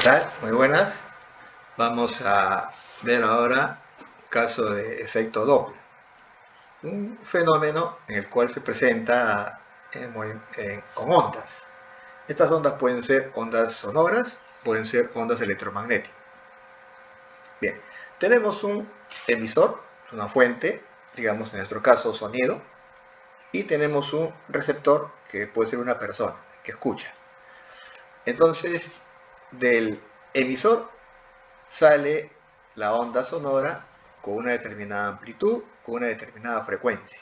tal? Muy buenas. Vamos a ver ahora caso de efecto Doppler, un fenómeno en el cual se presenta con ondas. Estas ondas pueden ser ondas sonoras, pueden ser ondas electromagnéticas. Bien, tenemos un emisor, una fuente, digamos en nuestro caso sonido, y tenemos un receptor que puede ser una persona que escucha. Entonces, del emisor sale la onda sonora con una determinada amplitud, con una determinada frecuencia.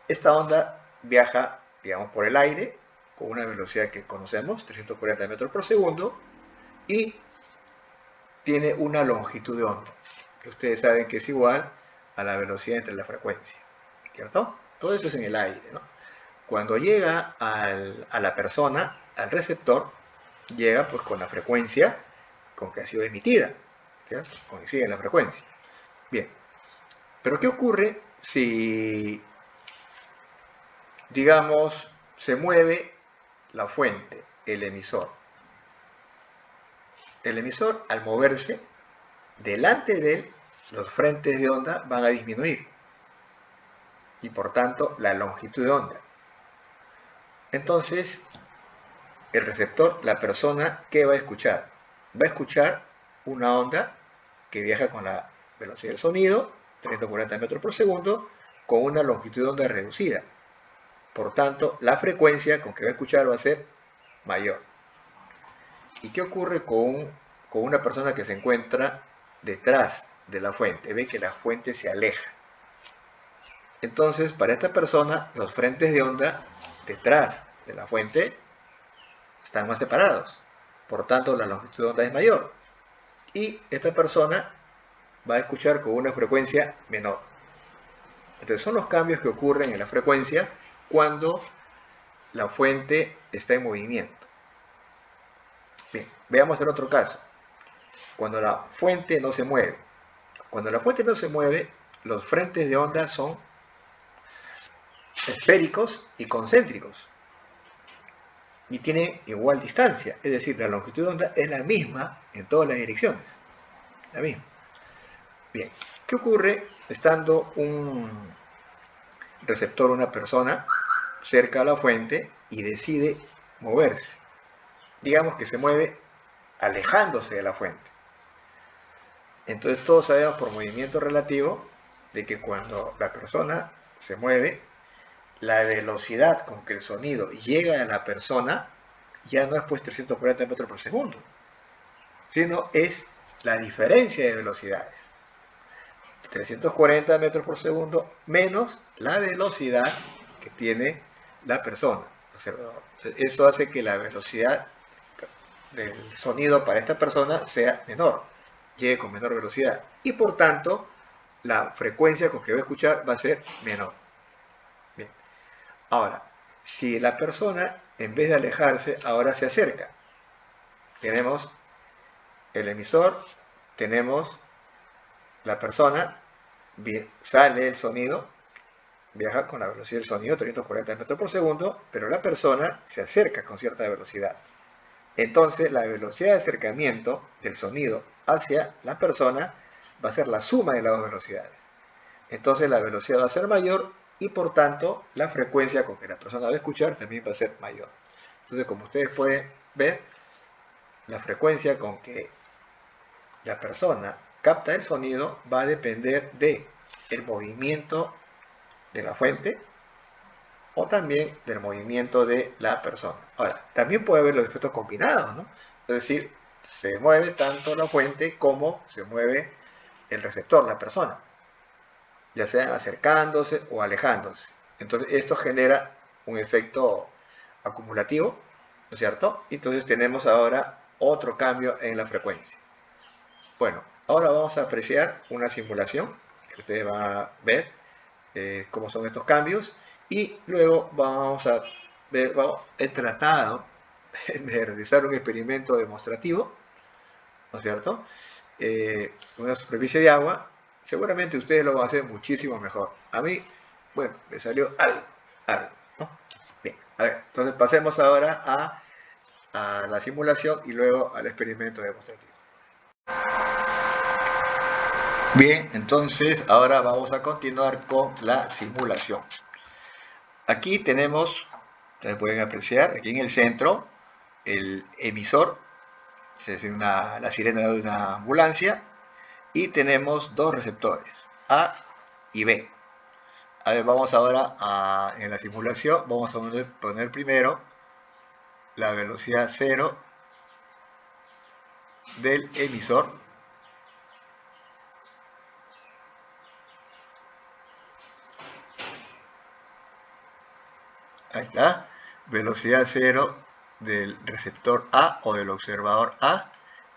Esta onda viaja, digamos, por el aire con una velocidad que conocemos, 340 metros por segundo, y tiene una longitud de onda, que ustedes saben que es igual a la velocidad entre la frecuencia, ¿cierto? Todo eso es en el aire, ¿no? Cuando llega a la persona, al receptor, llega pues con la frecuencia con que ha sido emitida, ¿cierto? Coincide en la frecuencia. Bien, pero ¿qué ocurre si, digamos, se mueve la fuente, el emisor? El emisor, al moverse, delante de él, los frentes de onda van a disminuir y por tanto la longitud de onda. Entonces, el receptor, la persona, ¿qué va a escuchar? Va a escuchar una onda que viaja con la velocidad del sonido, 340 metros por segundo, con una longitud de onda reducida. Por tanto, la frecuencia con que va a escuchar va a ser mayor. ¿Y qué ocurre con una persona que se encuentra detrás de la fuente? Ve que la fuente se aleja. Entonces, para esta persona, los frentes de onda detrás de la fuente están más separados. Por tanto, la longitud de onda es mayor. Y esta persona va a escuchar con una frecuencia menor. Entonces, son los cambios que ocurren en la frecuencia cuando la fuente está en movimiento. Bien, veamos el otro caso. Cuando la fuente no se mueve. Cuando la fuente no se mueve, los frentes de onda son esféricos y concéntricos. Y tienen igual distancia. Es decir, la longitud de onda es la misma en todas las direcciones. La misma. Bien, ¿qué ocurre estando un receptor, una persona, cerca a la fuente y decide moverse? Digamos que se mueve alejándose de la fuente. Entonces todos sabemos por movimiento relativo de que cuando la persona se mueve, la velocidad con que el sonido llega a la persona ya no es pues 340 metros por segundo, sino es la diferencia de velocidades. 340 metros por segundo menos la velocidad que tiene la persona, observador. Eso hace que la velocidad del sonido para esta persona sea menor, llegue con menor velocidad y por tanto la frecuencia con que va a escuchar va a ser menor. Bien. Ahora, si la persona en vez de alejarse ahora se acerca, tenemos el emisor, tenemos la persona, sale el sonido, viaja con la velocidad del sonido 340 metros por segundo, pero la persona se acerca con cierta velocidad. Entonces la velocidad de acercamiento del sonido hacia la persona va a ser la suma de las dos velocidades. Entonces la velocidad va a ser mayor y por tanto la frecuencia con que la persona va a escuchar también va a ser mayor. Entonces, como ustedes pueden ver, la frecuencia con que la persona capta el sonido va a depender de el movimiento de la fuente o también del movimiento de la persona. Ahora, también puede haber los efectos combinados, ¿no? Es decir, se mueve tanto la fuente como se mueve el receptor, la persona, ya sea acercándose o alejándose. Entonces, esto genera un efecto acumulativo, ¿no es cierto? Entonces tenemos ahora otro cambio en la frecuencia. Bueno, ahora vamos a apreciar una simulación que ustedes van a ver cómo son estos cambios y luego vamos a ver, he tratado de realizar un experimento demostrativo, ¿no es cierto? Una superficie de agua, seguramente ustedes lo van a hacer muchísimo mejor. A mí, bueno, me salió algo, ¿no? Bien, a ver, entonces pasemos ahora a a la simulación y luego al experimento demostrativo. Bien, entonces ahora vamos a continuar con la simulación. Aquí tenemos, ustedes pueden apreciar, aquí en el centro, el emisor, es decir, la sirena de una ambulancia, y tenemos dos receptores, A y B. A ver, vamos ahora en la simulación, vamos a poner primero la velocidad cero del emisor. Ahí está, velocidad cero del receptor A o del observador A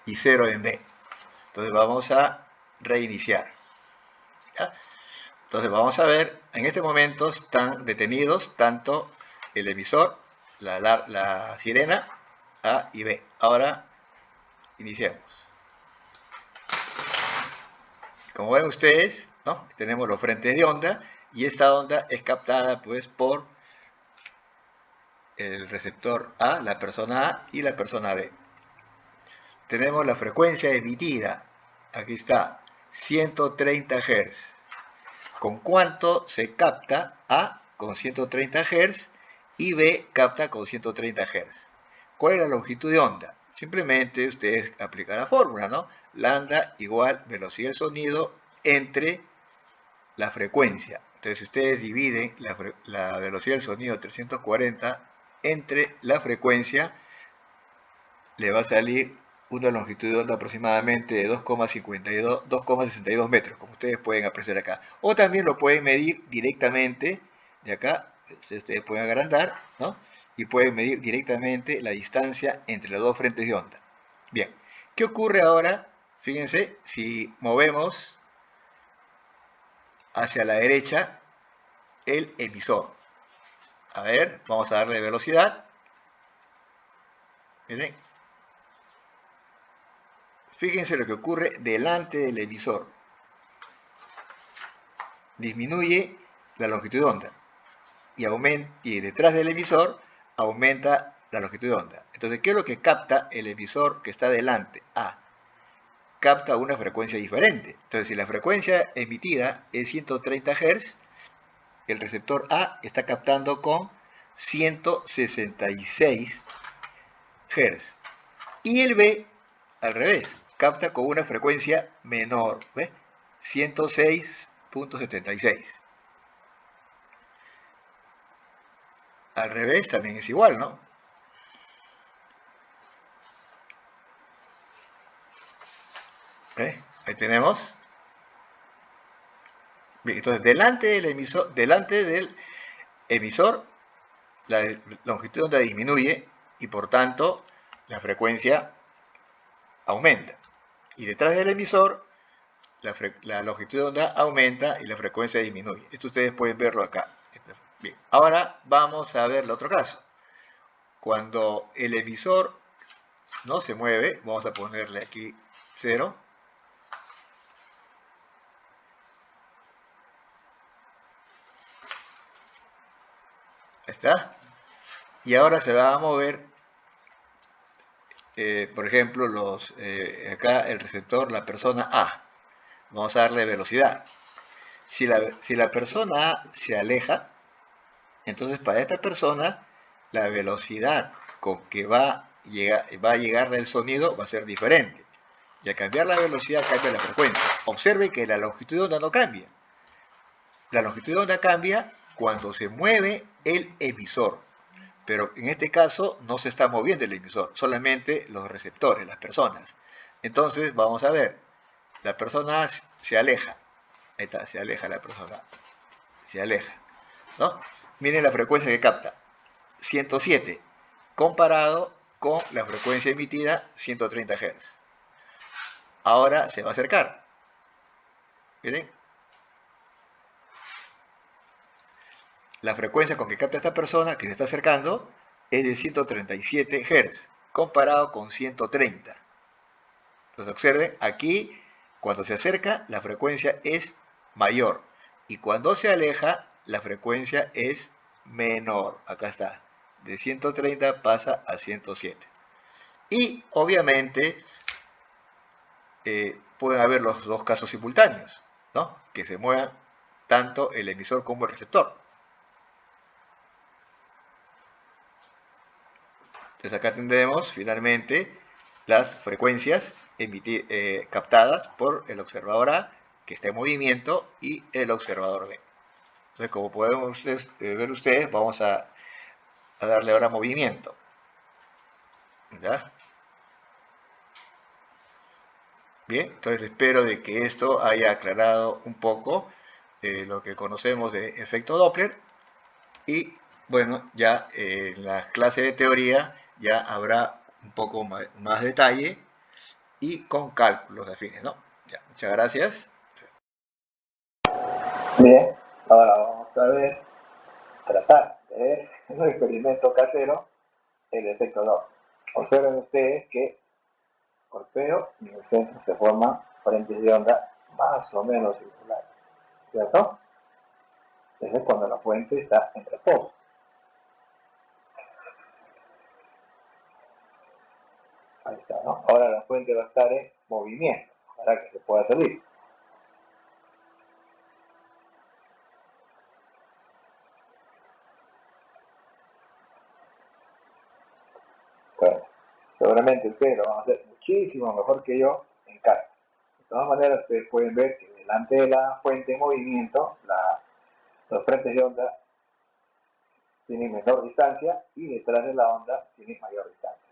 y cero en B. Entonces vamos a reiniciar. ¿Ya? Entonces vamos a ver, en este momento están detenidos tanto el emisor, la sirena A y B. Ahora iniciemos. Como ven ustedes, ¿no? Tenemos los frentes de onda y esta onda es captada pues por el receptor A, la persona A y la persona B. Tenemos la frecuencia emitida, aquí está, 130 Hz. ¿Con cuánto se capta? A con 130 Hz y B capta con 130 Hz. ¿Cuál es la longitud de onda? Simplemente ustedes aplican la fórmula, ¿no? Lambda igual velocidad del sonido entre la frecuencia. Entonces, si ustedes dividen la velocidad del sonido 340 entre la frecuencia, le va a salir una longitud de onda aproximadamente de 2,62 metros, como ustedes pueden apreciar acá. O también lo pueden medir directamente de acá, ustedes pueden agrandar, ¿no? Y pueden medir directamente la distancia entre los dos frentes de onda. Bien, ¿qué ocurre ahora? Fíjense, si movemos hacia la derecha el emisor. A ver, vamos a darle velocidad. Miren. Fíjense lo que ocurre delante del emisor. Disminuye la longitud de onda y detrás del emisor aumenta la longitud de onda. Entonces, ¿qué es lo que capta el emisor que está delante? A. Capta una frecuencia diferente. Entonces, si la frecuencia emitida es 130 Hz, el receptor A está captando con 166 Hz. Y el B, al revés, capta con una frecuencia menor, ¿ves? 106.76. Al revés también es igual, ¿no? ¿Ves? Ahí tenemos. Bien, entonces, delante del emisor, la longitud de onda disminuye y por tanto la frecuencia aumenta. Y detrás del emisor, la longitud de onda aumenta y la frecuencia disminuye. Esto ustedes pueden verlo acá. Bien, ahora vamos a ver el otro caso. Cuando el emisor no se mueve, vamos a ponerle aquí 0. Ahí está. Y ahora se va a mover, por ejemplo, acá el receptor, la persona A. Vamos a darle velocidad. Si la persona A se aleja, entonces para esta persona la velocidad con que va a llegarle el sonido va a ser diferente. Y al cambiar la velocidad cambia la frecuencia. Observe que la longitud de onda no cambia. La longitud de onda cambia cuando se mueve el emisor. Pero en este caso no se está moviendo el emisor, solamente los receptores, las personas. Entonces vamos a ver, la persona se aleja. Ahí está, se aleja la persona. Se aleja, ¿no? Miren la frecuencia que capta. 107, comparado con la frecuencia emitida, 130 Hz. Ahora se va a acercar. Miren. La frecuencia con que capta esta persona que se está acercando es de 137 Hz, comparado con 130. Entonces observen, aquí cuando se acerca la frecuencia es mayor y cuando se aleja la frecuencia es menor. Acá está, de 130 pasa a 107. Y obviamente pueden haber los dos casos simultáneos, ¿no? Que se muevan tanto el emisor como el receptor. Entonces acá tendremos finalmente las frecuencias captadas por el observador A, que está en movimiento, y el observador B. Entonces, como podemos ver ustedes, vamos a darle ahora movimiento. ¿Ya? Bien, entonces espero de que esto haya aclarado un poco lo que conocemos de efecto Doppler, y bueno, ya en las clases de teoría ya habrá un poco más detalle y con cálculos afines, ¿no? Ya, muchas gracias. Bien, ahora vamos a ver, tratar de ver en un experimento casero el efecto Doppler. Observen ustedes que Orfeo y en el centro se forman frentes de onda más o menos circulares, ¿cierto? Eso es cuando la fuente está en reposo. Ahí está, ¿no? Ahora la fuente va a estar en movimiento para que se pueda salir. Bueno, seguramente ustedes lo van a hacer muchísimo mejor que yo en casa. De todas maneras, ustedes pueden ver que delante de la fuente en movimiento, los frentes de onda tienen menor distancia y detrás de la onda tienen mayor distancia,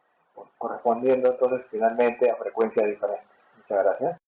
correspondiendo entonces finalmente a frecuencias diferentes. Muchas gracias.